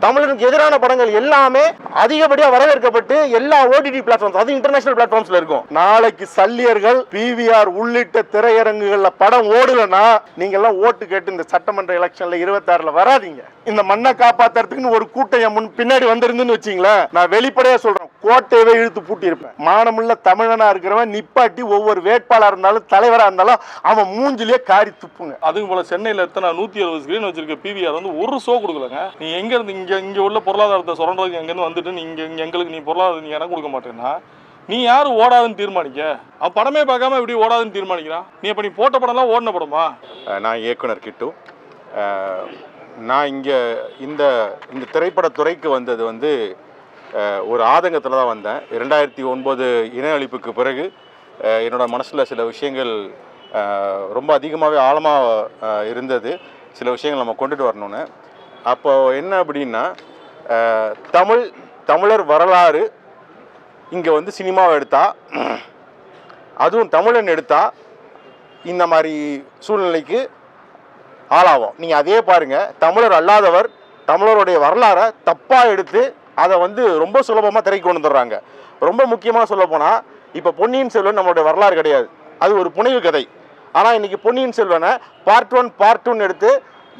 தமிழனுக்கு எதிரான படங்கள் எல்லாமே அதிகப்படியா வரவேற்கப்பட்டு எல்லா ஓடிடி பிளாட்ஃபார்ம்ஸ், அது இன்டர்நேஷனல் பிளாட்ஃபார்ம்ஸ்ல இருக்கும். நாளைக்கு சல்லியர்கள் பிவிஆர் உள்ளிட்ட திரையரங்குகள்ல படம் ஓடலன்னா நீங்க எல்லாம் ஓட்டு கேட்டு இந்த சட்டமன்ற எலெக்ஷன்ல 26ல வராதீங்க. இந்த மண்ணை காப்பாத்துறதுக்குன்னு ஒரு கூட்டம் முன் பின்னாடி வந்திருந்துன்னு வச்சீங்களேன், நான் வெளிப்படையா சொல்றேன், கோட்டையவே இழுத்து பூட்டி இருப்பேன். மானமுள்ள தமிழனா இருக்கிறவன் நிப்பாட்டி ஒவ்வொரு வேட்பாளர் இருந்தாலும் தலைவரா இருந்தாலும் அவன் மூஞ்சிலேயே காரி துப்புங்க. அதுவும் போல சென்னையில எத்தனை 160 ஸ்கிரீன் வச்சிருக்க பிவிஆர் வந்து ஒரு ஷோ கொடுக்கலங்க. நீ எங்க இருந்து இங்க உள்ள பொருளாதாரத்தை சுரண்டதுக்கு எங்கேருந்து வந்துட்டு நீங்க எங்களுக்கு நீ பொருளாதாரம் நீ எனக்கு கொடுக்க மாட்டேன்னா நீ யாரு ஓடாதுன்னு தீர்மானிக்க? அவன் படமே பார்க்காம எப்படி ஓடாதுன்னு தீர்மானிக்கிறான்? நீ அப்ப நீ போட்ட படம்லாம் ஓடின படமா? நான் இயக்குனர் கிட்டு. நான் இங்கே இந்த திரைப்படத்துறைக்கு வந்தது வந்து ஒரு ஆதங்கத்தில் தான் வந்தேன். 2009 இன அழிப்புக்கு பிறகு என்னோட மனசில் சில விஷயங்கள் ரொம்ப அதிகமாகவே ஆழமாக இருந்தது. சில விஷயங்கள் நம்ம கொண்டுட்டு வரணும்னு. அப்போ என்ன அப்படின்னா, தமிழர் வரலாறு இங்கே வந்து சினிமாவை எடுத்தா, அதுவும் தமிழன் எடுத்தா இந்த மாதிரி சூழ்நிலைக்கு ஆளாகும். நீங்கள் அதே பாருங்கள், தமிழர் அல்லாதவர் தமிழருடைய வரலாறை தப்பாக எடுத்து அதை வந்து ரொம்ப சுலபமாக திரைக்கு கொண்டு வந்துடுறாங்க. ரொம்ப முக்கியமாக சொல்ல போனால், இப்போ பொன்னியின் செல்வன் நம்மளுடைய வரலாறு கிடையாது, அது ஒரு புனைவு கதை. ஆனால் இன்றைக்கி பொன்னியின் செல்வனை பார்ட் 1 பார்ட் 2 எடுத்து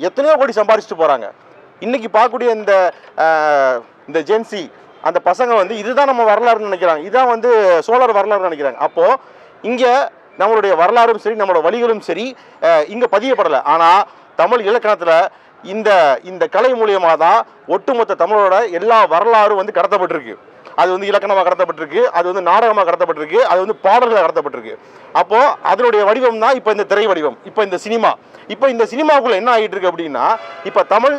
எத்தனையோ கோடி சம்பாதிச்சுட்டு போகிறாங்க. இன்றைக்கி பார்க்கக்கூடிய இந்த ஜென்சி அந்த பசங்க வந்து இதுதான் நம்ம வரலாறுன்னு நினைக்கிறாங்க, இதுதான் வந்து சோழர் வரலாறுன்னு நினைக்கிறாங்க. அப்போது இங்கே நம்மளுடைய வரலாறும் சரி, நம்மளோட வழிகளும் சரி இங்கே பதியப்படலை. ஆனால் தமிழ் இலக்கணத்தில் இந்த கலை மூலியமாக தான் ஒட்டுமொத்த தமிழோட எல்லா வரலாறும் வந்து கடத்தப்பட்டிருக்கு. அது வந்து இலக்கணமாக கடத்தப்பட்டிருக்கு, அது வந்து நாடகமாக கடத்தப்பட்டிருக்கு, அது வந்து பாடல்களாக கடத்தப்பட்டிருக்கு. அப்போது அதனுடைய வடிவம் தான் இப்போ இந்த திரை வடிவம், இப்போ இந்த சினிமா. இப்போ இந்த சினிமாவுக்குள்ளே என்ன ஆகிட்டு இருக்கு அப்படின்னா, இப்போ தமிழ்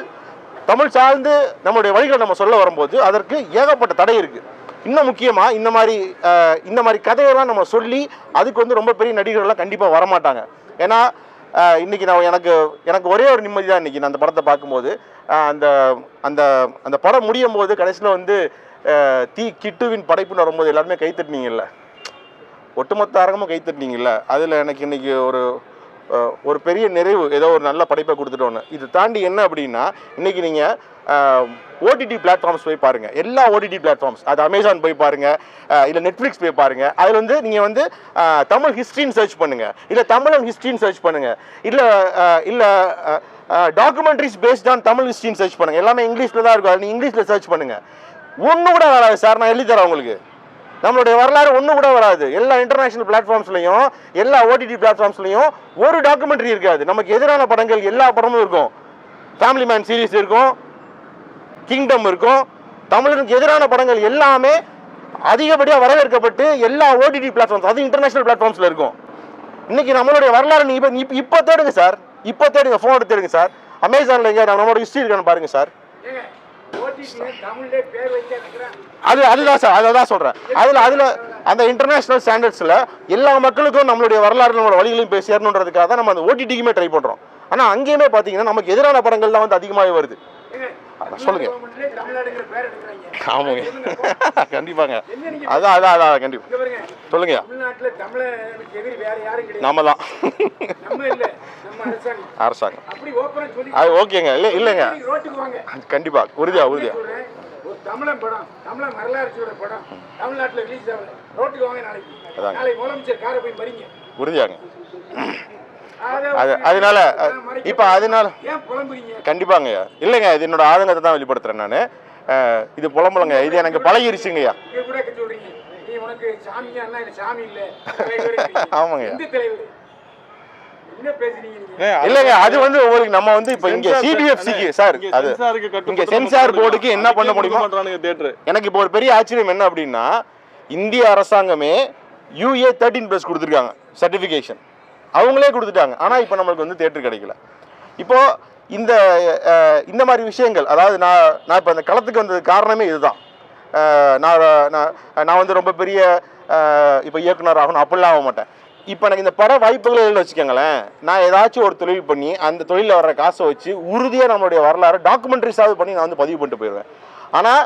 சார்ந்து நம்மளுடைய வழிகளை நம்ம சொல்ல வரும்போது அதற்கு ஏகப்பட்ட தடை இருக்குது. இன்னும் முக்கியமாக இந்த மாதிரி கதையெல்லாம் நம்ம சொல்லி அதுக்கு வந்து ரொம்ப பெரிய நடிகர்கள்லாம் கண்டிப்பாக வரமாட்டாங்க. ஏன்னா இன்றைக்கி எனக்கு ஒரே ஒரு நிம்மதி தான் இன்றைக்கி நான் அந்த படத்தை பார்க்கும்போது, அந்த படம் முடியும் போது கடைசியில் வந்து கிட்டுவின் படைப்புன்னு வரும்போது எல்லாருமே கைத்தட்டினீங்கல்ல, ஒட்டுமொத்த அரங்கமும் கைத்தட்டினீங்கல்ல, அதில் எனக்கு இன்றைக்கி ஒரு பெரிய நிறைவு, ஏதோ ஒரு நல்ல படைப்பை கொடுத்துட்டோன்னு. இது தாண்டி என்ன அப்படின்னா, இன்றைக்கி நீங்கள் ஓடிடி பிளாட்ஃபார்ம்ஸ் போய் பாருங்கள், எல்லா ஓடிடி பிளாட்ஃபார்ம்ஸ், அது அமேசான் போய் பாருங்கள், இல்லை நெட்ஃப்ளிக்ஸ் போய் பாருங்கள். அதில் வந்து நீங்கள் வந்து தமிழ் ஹிஸ்ட்ரின்னு சர்ச் பண்ணுங்கள், இல்லை தமிழன் ஹிஸ்ட்ரின்னு சர்ச் பண்ணுங்கள், இல்லை டாக்குமெண்ட்ரிஸ் பேஸ்ட் ஆன் தமிழ் ஹிஸ்ட்ரின்னு சர்ச் பண்ணுங்கள். எல்லாமே இங்கிலீஷில் தான் இருக்கும், நீங்கள் இங்கிலீஷில் சர்ச் பண்ணுங்கள். ஒன்று கூட வராது சார், நான் எழுதி தரேன் உங்களுக்கு. நம்மளுடைய வரலாறு ஒன்று கூட வராது. எல்லா இன்டர்நேஷனல் பிளாட்ஃபார்ம்ஸ்லையும் எல்லா ஓடிடி பிளாட்ஃபார்ம்ஸ்லையும் ஒரு டாக்குமெண்ட்ரி இருக்காது. நமக்கு எதிரான படங்கள் எல்லா படமும் இருக்கும். ஃபேமிலி மேன் சீரீஸ் இருக்கும், கிங்டம் இருக்கும். தமிழனுக்கு எதிரான படங்கள் எல்லாமே அதிகப்படியாக வரவேற்கப்பட்டு எல்லா ஓடிடி பிளாட்ஃபார்ம்ஸ், அது இன்டர்நேஷனல் பிளாட்ஃபார்ம்ஸில் இருக்கும். இன்னைக்கு நம்மளுடைய வரலாறு நீங்கள் இப்போ தேடுங்க சார், இப்போ தேடுங்க, ஃபோன் எடுத்து தேடுங்க சார். அமேசானில் எங்கே நம்மளோட ஹிஸ்ட்ரி இருக்கான்னு பாருங்க சார். அதுதான் சார், அதை தான் சொல்கிறேன். அதில் அந்த இன்டர்நேஷனல் ஸ்டாண்டர்ட்ஸில் எல்லா மக்களுக்கும் நம்மளுடைய வரலாறு நம்மளோட வழிகளையும் போய் சேரணுன்றதுக்காக தான் நம்ம அந்த ஓடிடிக்குமே ட்ரை பண்ணுறோம். ஆனால் அங்கேயுமே பார்த்தீங்கன்னா நமக்கு எதிரான படங்கள் தான் வந்து அதிகமாகவே வருது. சொல்லுங்க. ஆமாங்க, கண்டிப்பாங்க. அதான் கண்டிப்பாக சொல்லுங்க. நம்ம தான் அரசாங்கம். அது ஓகேங்க. இல்லைங்க, கண்டிப்பா உறுதியா தமிழன் படம், தமிழன் வரலாறு படம் தமிழ்நாட்டில் ரிலீஸ் ஆகுது, ரோட்டுக்கு வாங்க நாளைக்கு முதலமைச்சர் காரை போய் மறிங்க, உறுதியாங்க. அதனால இப்போ கண்டிப்பாங்க இல்லைங்க, இது என்னோட ஆதங்கத்தை தான் வெளிப்படுத்துறேன் நான். இது புலம்புலங்க, இது எனக்கு பழகிருச்சுங்கய்யா. ஆமாங்க இல்லங்க, அது வந்து உங்களுக்கு நம்ம வந்து இப்போ இங்க சிபிஎஃப்சிக்கு சார், அது இங்க சென்சார் போர்டுக்கு என்ன பண்ண முடியுமோ. எனக்கு இப்போ ஒரு பெரிய ஆச்சரியம் என்ன அப்படின்னா, இந்திய அரசாங்கமே UA 13+ கொடுத்துருக்காங்க சர்டிஃபிகேஷன், அவங்களே கொடுத்துட்டாங்க. ஆனால் இப்போ நம்மளுக்கு வந்து தியேட்டர் கிடைக்கல. இப்போது இந்த மாதிரி விஷயங்கள், அதாவது நான் இப்போ அந்த களத்துக்கு வந்தது காரணமே இதுதான். நான் வந்து ரொம்ப பெரிய இப்போ இயக்குனர் ஆகணும் அப்படிலாம் ஆக மாட்டேன். இப்போ எனக்கு இந்த பட வாய்ப்புகள் வச்சுக்கோங்களேன், நான் ஏதாச்சும் ஒரு தொழில் பண்ணி அந்த தொழிலில் வர்ற காசை வச்சு உறுதியாக நம்மளுடைய வரலாறு டாக்குமெண்ட்ரிஸாவது பண்ணி நான் வந்து பதிவு பண்ணிட்டு போயிடுவேன். ஆனால்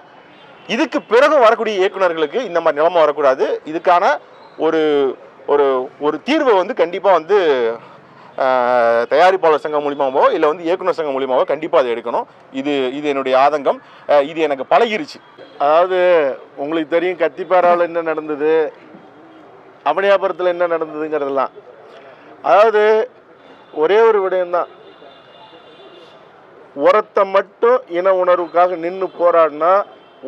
இதுக்கு பிறகு வரக்கூடிய இயக்குநர்களுக்கு இந்த மாதிரி நிலைமை வரக்கூடாது. இதுக்கான ஒரு ஒரு தீர்வை வந்து கண்டிப்பாக வந்து தயாரிப்பாளர் சங்கம் மூலியமாவோ இல்லை வந்து இயக்குனர் சங்கம் மூலியமாவோ கண்டிப்பாக அதை எடுக்கணும். இது என்னுடைய ஆதங்கம். இது எனக்கு பழகிருச்சு. அதாவது உங்களுக்கு தெரியும் கத்திப்பாராவில் என்ன நடந்தது, அவனியாபுரத்தில் என்ன நடந்ததுங்கிறதெல்லாம். அதாவது ஒரே ஒரு விடயம்தான், உரத்தை மட்டும் இன உணர்வுக்காக நின்று போராடினா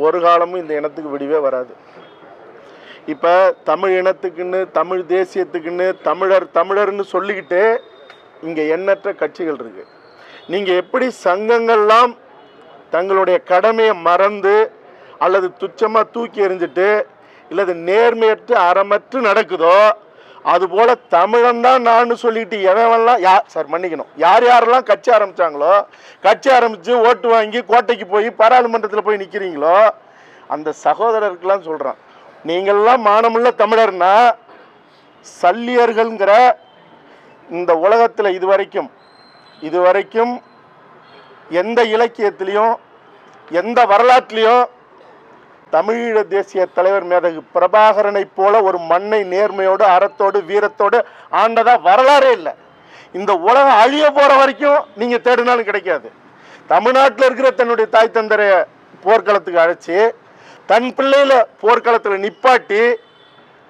ஒரு காலமும் இந்த இனத்துக்கு விடிவே வராது. இப்போ தமிழ் இனத்துக்குன்னு தமிழ் தேசியத்துக்குன்னு தமிழர்னு சொல்லிக்கிட்டு இங்கே எண்ணற்ற கட்சிகள் இருக்கு. நீங்கள் எப்படி சங்கங்கள்லாம் தங்களுடைய கடமையை மறந்து அல்லது துச்சமாக தூக்கி எறிஞ்சிட்டு இல்லது நேர்மையற்று அறமற்று நடக்குதோ, அதுபோல் தமிழன் தான் நான் சொல்லிட்டு எவன்லாம் சார் மன்னிக்கணும், யாரெல்லாம் கட்சி ஆரம்பித்தாங்களோ, கட்சி ஆரம்பித்து ஓட்டு வாங்கி கோட்டைக்கு போய் பாராளுமன்றத்தில் போய் நிற்கிறீங்களோ அந்த சகோதரருக்கெல்லாம் சொல்கிறான், நீங்கள்லாம் மானமுள்ள தமிழர்னா சல்லியர்கள்ங்கிற இந்த உலகத்தில் இதுவரைக்கும் எந்த இலக்கியத்திலையும் எந்த வரலாற்றுலையும் தமிழீழ தேசிய தலைவர் மேதகு பிரபாகரனை போல ஒரு மண்ணை நேர்மையோடு அறத்தோடு வீரத்தோடு ஆண்டதா வரலாறே இல்லை. இந்த உலகம் அழிய போகிற வரைக்கும் நீங்கள் தேடினாலும் கிடைக்காது. தமிழ்நாட்டில் இருக்கிற தன்னுடைய தாய் தந்தரை போர்க்களத்துக்கு அழைச்சி தன் பிள்ளையில போர்க்களத்தில் நிப்பாட்டி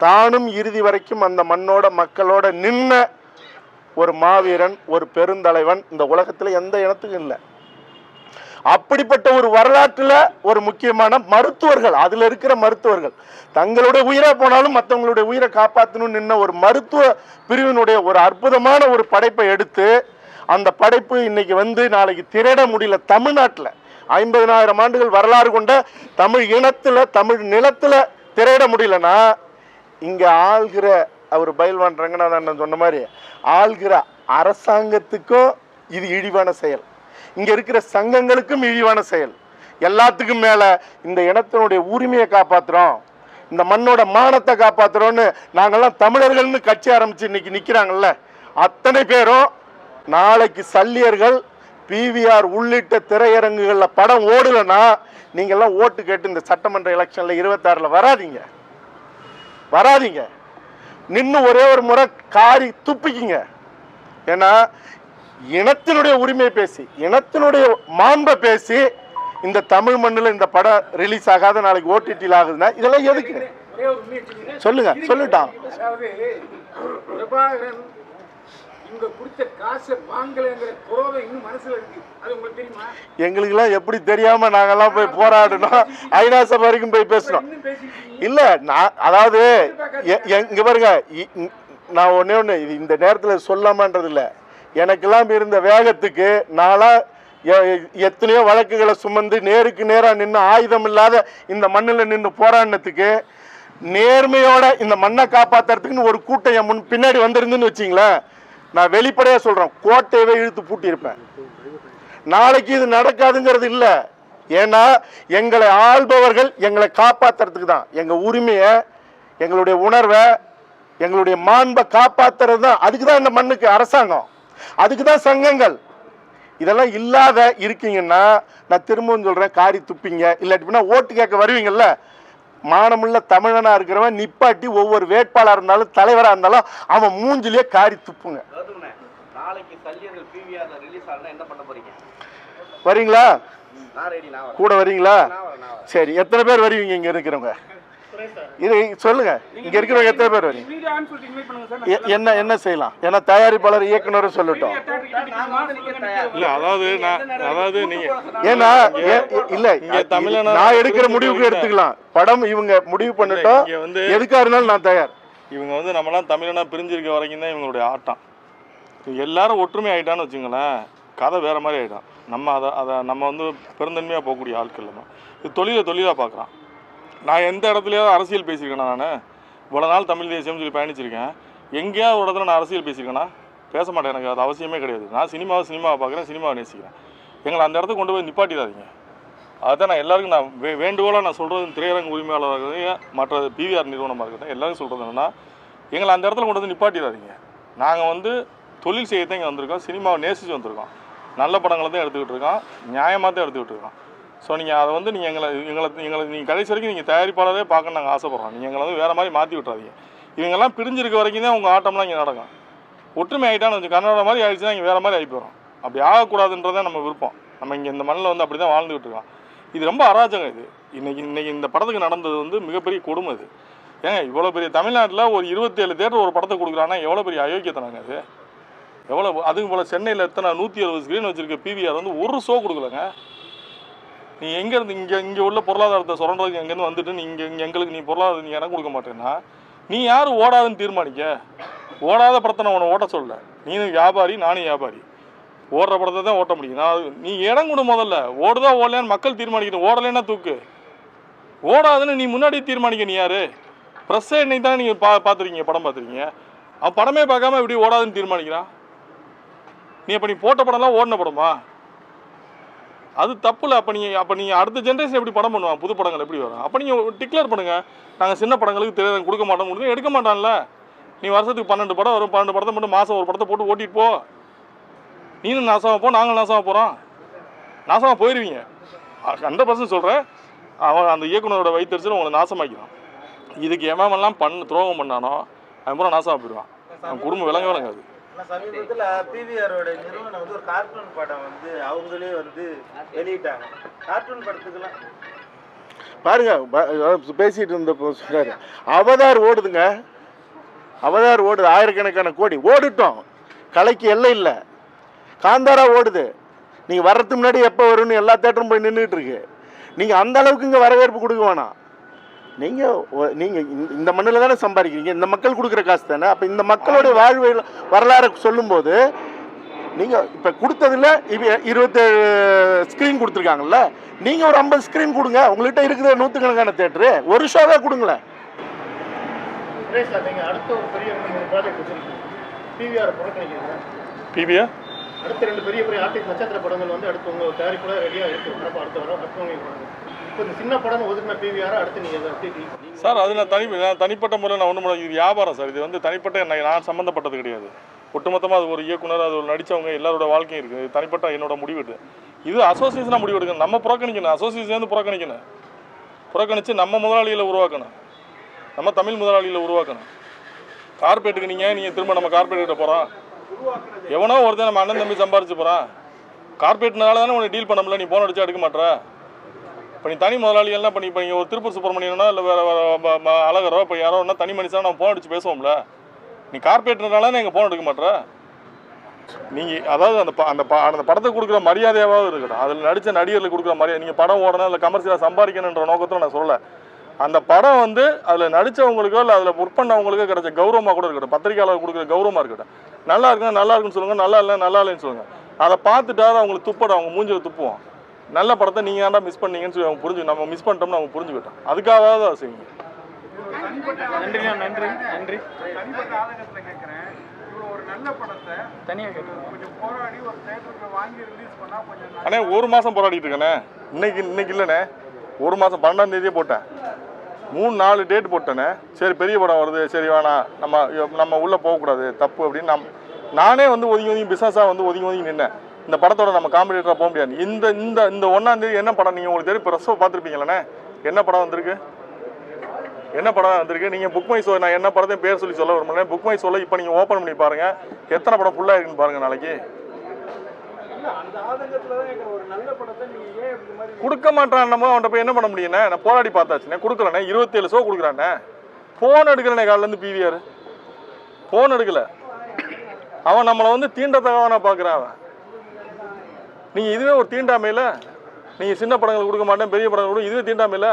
தானும் இறுதி வரைக்கும் அந்த மண்ணோட மக்களோட நின்ன ஒரு மாவீரன், ஒரு பெருந்தலைவன் இந்த உலகத்தில் எந்த இனத்துக்கும் இல்லை. அப்படிப்பட்ட ஒரு வரலாற்றில் ஒரு முக்கியமான மருத்துவர்கள், அதில் இருக்கிற மருத்துவர்கள் தங்களுடைய உயிரை போனாலும் மற்றவங்களுடைய உயிரை காப்பாற்றணும்னு நின்ன ஒரு மருத்துவ பிரிவினுடைய ஒரு அற்புதமான ஒரு படைப்பை எடுத்து அந்த படைப்பு இன்னைக்கு வந்து நாளைக்கு திரையிட முடியல. தமிழ்நாட்டில் 50,000 ஆண்டுகள் வரலாறு கொண்ட தமிழ் இனத்தில் தமிழ் நிலத்தில் திரையிட முடியலன்னா இங்கே ஆள்கிற அவர் பயில்வான் ரங்கநாதன் சொன்ன மாதிரி ஆள்கிற அரசாங்கத்துக்கும் இது இழிவான செயல், இங்கே இருக்கிற சங்கங்களுக்கும் இழிவான செயல். எல்லாத்துக்கும் மேலே இந்த இனத்தினுடைய உரிமையை காப்பாற்றுறோம், இந்த மண்ணோட மானத்தை காப்பாற்றுறோன்னு நாங்கள்லாம் தமிழர்கள்னு கட்சி ஆரம்பித்து இன்னைக்கு நிற்கிறாங்கல்ல, அத்தனை பேரும் நாளைக்கு சல்லியர்கள் பிவிஆர் உள்ளிட்ட திரையரங்குகளில் படம் ஓடலைன்னா நீங்கள்லாம் ஓட்டு கேட்டு இந்த சட்டமன்ற எலெக்ஷனில் 26 வராதீங்க. நின்று ஒரே ஒரு முறை காரி துப்பிக்கிங்க. ஏன்னா இனத்தினுடைய உரிமை பேசி இனத்தினுடைய மாண்பை பேசி இந்த தமிழ் மண்ணில் இந்த படம் ரிலீஸ் ஆகாத நாளைக்கு ஓடிடியில் ஆகுதுன்னா இதெல்லாம் எதுக்கு சொல்லிட்டான். அதாவது பிரபாகரன் இங்க கொடுத்த காசை வாங்கலைங்கிற குரோதம் இன்னும் மனசுல இருக்கு. அது உங்களுக்கு தெரியுமா? எங்களுக்கெல்லாம் எப்படி தெரியாம நாங்கெல்லாம் போய் போராடணும், ஐநா சபை வரைக்கும் போய் பேசணும். இல்ல நான் அதாவது இங்க பாருங்க, நான் ஒண்ணு இந்த நேரத்தில் சொல்லாமன்றது இல்லை, எனக்கெல்லாம் இருந்த வேகத்துக்கு நான்லாம் எத்தனையோ வழக்குகளை சுமந்து நேருக்கு நேராக நின்று ஆயுதம் இல்லாத இந்த மண்ணில் நின்று போராடினத்துக்கு நேர்மையோட இந்த மண்ணை காப்பாற்றுறதுக்குன்னு ஒரு கூட்டம் என் பின்னாடி வந்திருந்துன்னு வச்சிங்களேன், நான் வெளிப்படையாக சொல்கிறேன், கோட்டையவே இழுத்து பூட்டியிருப்பேன். நாளைக்கு இது நடக்காதுங்கிறது இல்லை. ஏன்னா எங்களை ஆள்பவர்கள் எங்களை காப்பாற்றுறதுக்கு தான், எங்கள் உரிமையை எங்களுடைய உணர்வை எங்களுடைய மாண்பை காப்பாற்றுறது தான். அதுக்கு தான் இந்த மண்ணுக்கு அரசாங்கம், அதுக்கு தான் சங்கங்கள். இதெல்லாம் இல்லாத இருக்கீங்கன்னா நான் திரும்பவும் சொல்கிறேன், காரி துப்பிங்க. இல்லாட்டினா ஓட்டு கேட்க வருவீங்கள்ல, மானமுள்ள தமிழனா இருக்கிறவன் நிப்பாட்டி ஒவ்வொரு வேட்பாளராக இருந்தாலும் தலைவராக இருந்தாலும் அவன் மூஞ்சிலேயே காரி துப்புங்க. வரீங்களா? கூட வரீங்களா? சரி, எத்தனை பேர் வருவீங்க இங்க இருக்கிறவங்க? இது சொல்லுங்க, இங்க இருக்கிறவங்க எத்தனை பேர் வரீங்க? என்ன செய்யலாம்? ஏன்னா தயாரிப்பாளர் இயக்குனரும் சொல்லட்டும். ஏன்னா இல்ல நான் எடுக்கிற முடிவுக்கு எடுத்துக்கலாம், படம் இவங்க முடிவு பண்ணட்டும், எதுக்கா இருந்தாலும் நான் தயார். இவங்க வந்து நம்மளாம் தமிழனா பிரிஞ்சிருக்க வரைக்கும் தான் இவங்களுடைய ஆட்டம். எல்லாரும் ஒற்றுமை ஆகிட்டான்னு வச்சுங்களேன், கதை வேறு மாதிரி ஆகிடும். நம்ம நம்ம வந்து பெருந்தன்மையாக போகக்கூடிய ஆட்கள் நம்ம இது தொழிலாக பார்க்குறான். நான் எந்த இடத்துலையாவது அரசியல் பேசியிருக்கேனா? நான் இவ்வளோ நாள் தமிழ் தேசியம்னு சொல்லி பயணிச்சிருக்கேன். எங்கேயாவது ஒரு இடத்துல நான் அரசியல் பேசியிருக்கேனா? பேச மாட்டேன், எனக்கு அது அவசியமே கிடையாது. நான் சினிமாவை பார்க்குறேன், சினிமாவை நேசிக்கிறேன். எங்களை அந்த இடத்துக்கு கொண்டு போய் நிப்பாட்டிடாதீங்க. அதுதான் நான் எல்லாருக்கும் நான் வேண்டுகோளாக நான் சொல்கிறது, திரையரங்கு உரிமையாளராக இருக்கட்டும், மற்ற பிவிஆர் நிறுவனமாக இருக்கட்டும், எல்லாரும் சொல்கிறது என்னென்னா, எங்களை அந்த இடத்துல கொண்டு வந்து நிப்பாட்டிடாதீங்க. நாங்கள் வந்து தொழில் செய்யத்தான் இங்கே வந்திருக்கோம், சினிமாவை நேசித்து வந்திருக்கோம், நல்ல படங்களை தான் எடுத்துக்கிட்டு இருக்கோம், நியாயமாக தான் எடுத்துக்கிட்டு இருக்கோம். ஸோ நீங்கள் அதை வந்து நீங்கள் எங்களை நீங்கள் கடைசி வரைக்கும் நீங்கள் தயாரிப்பாளரே பார்க்க நாங்கள் ஆசைப்பட்றோம். நீங்கள் எங்களை வந்து வேறு மாதிரி மாற்றி விட்றாதீங்க. இவங்கெல்லாம் பிரிஞ்சிருக்க வரைக்கும் தான் உங்கள் ஆட்டம்லாம் இங்கே நடக்கும். ஒற்றுமை ஆகிட்டான்னு கொஞ்சம் கன்னட மாதிரி ஆயிடுச்சுன்னா இங்கே வேறு மாதிரி ஆகி போகிறோம். அப்படி ஆகக்கூடாதுன்றதான் நம்ம விருப்பம். நம்ம இங்கே இந்த மண்ணில் வந்து அப்படி தான் வாழ்ந்துகிட்டு இருக்கோம். இது ரொம்ப அராஜகம். இது இன்னைக்கு இந்த படத்துக்கு நடந்தது வந்து மிகப்பெரிய கொடுமை. இது ஏங்க இவ்வளோ பெரிய தமிழ்நாட்டில் ஒரு 27 தேட்டர் ஒரு படத்தை கொடுக்குறான்னா எவ்வளோ பெரிய அயோக்கியத்தனாங்க அது. எவ்வளோ அதுக்கு போல் சென்னையில் எத்தனை 160 ஸ்க்ரீன் வச்சுருக்க பிவிஆர் வந்து ஒரு ஷோ கொடுக்கலங்க. நீ எங்கேருந்து இங்கே உள்ள பொருளாதாரத்தை சுரண்டதுக்கு எங்கேருந்து வந்துட்டு நீ எங்களுக்கு நீ பொருளாதாரம் நீ இடம் கொடுக்க மாட்டேன்னா நீ யார் ஓடாதுன்னு தீர்மானிக்க. ஓடாத படத்தை நான் உன்னை ஓட்ட சொல்ல. நீனும் வியாபாரி, நானும் வியாபாரி. ஓடுற படத்தை தான் ஓட்ட முடியும். நீ இடம் கொடு முதல்ல. ஓடுதா ஓடலையான்னு மக்கள் தீர்மானிக்கணும். ஓடலைன்னா தூக்கு. ஓடாதுன்னு நீ முன்னாடியே தீர்மானிக்க. நீ யார்? ப்ரெஸ்ஸே இன்னைக்கு தான் நீங்கள் பார்த்துருக்கீங்க, படம் பார்த்துருக்கீங்க. அவன் படமே பார்க்காம இப்படி ஓடாதுன்னு தீர்மானிக்கிறான். நீ அப்போ நீ போட்ட படம்லாம் ஓடின படமா? அது தப்பு இல்லை. அப்போ நீ அடுத்த ஜென்ரேஷன் எப்படி படம் பண்ணுவான்? புது படங்கள் எப்படி வரும்? அப்போ நீங்கள் டிக்ளேர் பண்ணுங்கள், நாங்கள் சின்ன படங்களுக்கு தெரியாது கொடுக்க மாட்டோம். கொடுத்து எடுக்க மாட்டான்ல. நீ வருஷத்துக்கு 12 படம் வரும். 12 படத்தை மட்டும் மாதம் ஒரு படத்தை போட்டு ஓட்டிட்டு போ. நீனும் நாசமாக போ, நாங்களும் நாசமாக போகிறோம். நாசமாக போயிடுவீங்க. 100% சொல்கிறேன். அவன் அந்த இயக்குனரோட வைத்தறிச்சல் உங்களை நாசமாக்கிடும். இதுக்கு எமெல்லாம் துரோகம் பண்ணானோ அதுக்கப்புறம் நாசமாக போயிடுவான். அவன் குடும்பம் விளங்காது. சமீபத்தில் பிவிஆரோட நிறுவனம் வந்து ஒரு கார்ட்டூன் படம் வந்து அவங்களே வந்து வெளியிட்டாங்க. கார்ட்டூன் படத்துக்கெல்லாம் பாருங்க, பேசிட்டு இருந்தப்போ சொல்றாரு அவதார் ஓடுதுங்க. அவதார் ஓடுது, ஆயிரக்கணக்கான கோடி ஓடிட்டோம். கலைக்கு எல்லை இல்லை. காந்தாரா ஓடுது. நீங்கள் வர்றதுக்கு முன்னாடி எப்போ வரும்னு எல்லா தேட்டரும் போய் நின்றுட்டு இருக்கு. நீங்கள் அந்த அளவுக்கு இங்கே வரவேற்பு கொடுக்க வேணாம். நீங்கள் இந்த மண்ணில் தானே சம்பாதிக்கிறீங்க. இந்த மக்கள் கொடுக்குற காசு தானே. அப்போ இந்த மக்களுடைய வாழ்வு வரலாறு சொல்லும்போது நீங்கள் இப்போ கொடுத்ததில் இப்போ 27 ஸ்க்ரீன் கொடுத்துருக்காங்கல்ல, நீங்கள் ஒரு 50 ஸ்க்ரீன் கொடுங்க. உங்கள்கிட்ட இருக்கிற 100கணக்கான தேட்டரு ஒரு ஷோவே கொடுங்களேன். நீங்கள் அடுத்த ஒரு பெரிய 3 ப்ராஜெக்ட் வச்சுருக்கீங்க. பிவிஆர் புறக்கணிக்கிறீங்க. பிவிஆர் அடுத்த 2 பெரிய ஆர்டிஸ்ட் நட்சத்திர படங்கள் வந்து அடுத்து உங்கள் தயாரிப்பு கூட ரெடியாக இருக்குது. அப்போ அடுத்த வரும் அடுத்தவங்க இப்போ இந்த சின்ன படம் ஒதுக்கின பிவிஆர் அடுத்து நீங்கள் சார் அது நான் தனிப்பட்ட முறையில் நான் ஒன்றும் இது வியாபாரம் சார். இது வந்து தனிப்பட்ட நான் சம்மந்தப்பட்டது கிடையாது. ஒட்டுமொத்தமாக அது ஒரு இயக்குனர், அது ஒரு நடித்தவங்க எல்லாரோட வாழ்க்கையும் இருக்குது. இது தனிப்பட்ட என்னோட முடிவெடு. இது அசோசியேஷனாக முடிவெடுக்கணும். நம்ம புறக்கணிக்கணும். அசோசியேஷன் புறக்கணிக்கணும். புறக்கணித்து நம்ம முதலாளிகளை உருவாக்கணும். நம்ம தமிழ் முதலாளிகளை உருவாக்கணும். கார்பரேட்டுக்கு நீங்கள் திரும்ப நம்ம கார்பரேட்டுக்கிட்ட போகிறோம். எவனோ ஒருத்தன் நம்ம அண்ணன் தம்பி சம்பாரிச்சு போகிறான். கார்பரேட்னால தானே உனக்கு டீல் பண்ண முடியல. நீ போன் அடிச்சா எடுக்க மாட்டேற. இப்போ நீ தனி முதலாளிகள்லாம் இப்போ நீங்கள் ஒரு திருப்பூர் சுப்பிரமணியனா இல்லை வேறு அழகரோ இப்போ யாரோ ஒன்றா தனி மனுஷனா நம்ம ஃபோன் அடிச்சு பேசுவோம்ல. நீ கார்பரேட்னால எங்கள் ஃபோன் எடுக்க மாட்டேற. நீங்கள் அதாவது அந்த படத்தை கொடுக்குற மரியாதையாவது இருக்கட்டும். அதில் நடித்த நடிகர்களுக்கு கொடுக்குற மரியாதை. நீங்கள் படம் ஓடணும் இல்லை கமர்ஷியலாக சம்பாதிக்கணுன்ற நோக்கத்தில் நான் சொல்லலை. அந்த படம் வந்து அதில் நடித்தவங்களுக்கோ இல்லை அதில் ஒர்க் பண்ணவங்களுக்கோ கிடைச்ச கௌரவமாக கூட இருக்கட்டும். பத்திரிகையாளர் கொடுக்குற கௌரவமாக இருக்கட்டும். நல்லா இருக்குன்னா நல்லா இருக்குன்னு சொல்லுங்கள், நல்லா இல்லை நல்லா இல்லைன்னு சொல்லுங்கள். அதை பார்த்துட்டாவது அவங்களுக்கு துப்படும். அவங்க மூஞ்சில் துப்புவோம். நல்ல படத்தை நீங்கள் ஏன்டா மிஸ் பண்ணீங்கன்னு சொல்லி அவங்க புரிஞ்சு நம்ம மிஸ் பண்ணிட்டோம்னு அவங்க புரிஞ்சுக்கிட்டோம். அதுக்காகவாவது அதை செய்யுங்க. நன்றி நன்றி நன்றி. தனிப்பட்ட ஆதங்கத்தில் கேட்குறேன். இவ்வளோ ஒரு நல்ல படத்தை தனியாக கேட்குறேன். கொஞ்சம் போராடி ஒரு தேட்டருக்கு வாங்கி ரிலீஸ் பண்ணால் கொஞ்சம் அண்ணே 1 மாதம் போராடிட்டு இருக்கேண்ணே. இன்னைக்கு இல்லைண்ணே. 1 மாதம் 12ஆம் தேதியே போட்டேன். 3-4 டேட் போட்டேண்ணே. சரி பெரிய படம் வருது, சரி வேணாம் நம்ம உள்ளே போகக்கூடாது தப்பு அப்படின்னு நானே வந்து ஒதுங்கி பிஸ்னஸாக வந்து ஒதுங்கி நின்னேன். இந்த படத்தோட நம்ம காம்படிட்டராக போக முடியாது. இந்த 1ஆம் தேதி என்ன படம் நீங்கள் உங்களுக்கு தெரியும். இப்போ ரசோ பார்த்துருப்பீங்களே. என்ன படம் வந்திருக்கு? நீங்கள் புக் மை ஷோ நான் என்ன படத்தையும் பேர் சொல்லி சொல்ல வரும்ல. புக் மை ஷோவில் இப்போ நீங்கள் ஓப்பன் பண்ணி பாருங்கள். எத்தனை படம் ஃபுல்லாக இருக்குன்னு பாருங்கள். நாளைக்கு கொடுக்க மாட்டான். நம்ம அவன்கிட்ட போய் என்ன பண்ண முடியுண்ணே? நான் போராடி பார்த்தாச்சுண்ணே. கொடுக்கலண்ணே. 27 ஷோ கொடுக்குறாண்ணே. ஃபோன் எடுக்கலண்ணே. காலிலேருந்து பிவிஆர் ஃபோன் எடுக்கலை. அவன் நம்மளை வந்து தீண்டத்தகவனா பார்க்குறான். அவன் நீங்கள் இதுவே ஒரு தீண்டாமையில் நீங்கள் சின்ன படங்கள் கொடுக்க மாட்டேன், பெரிய படங்கள் கொடுக்க இதுவே தீண்டாமையில்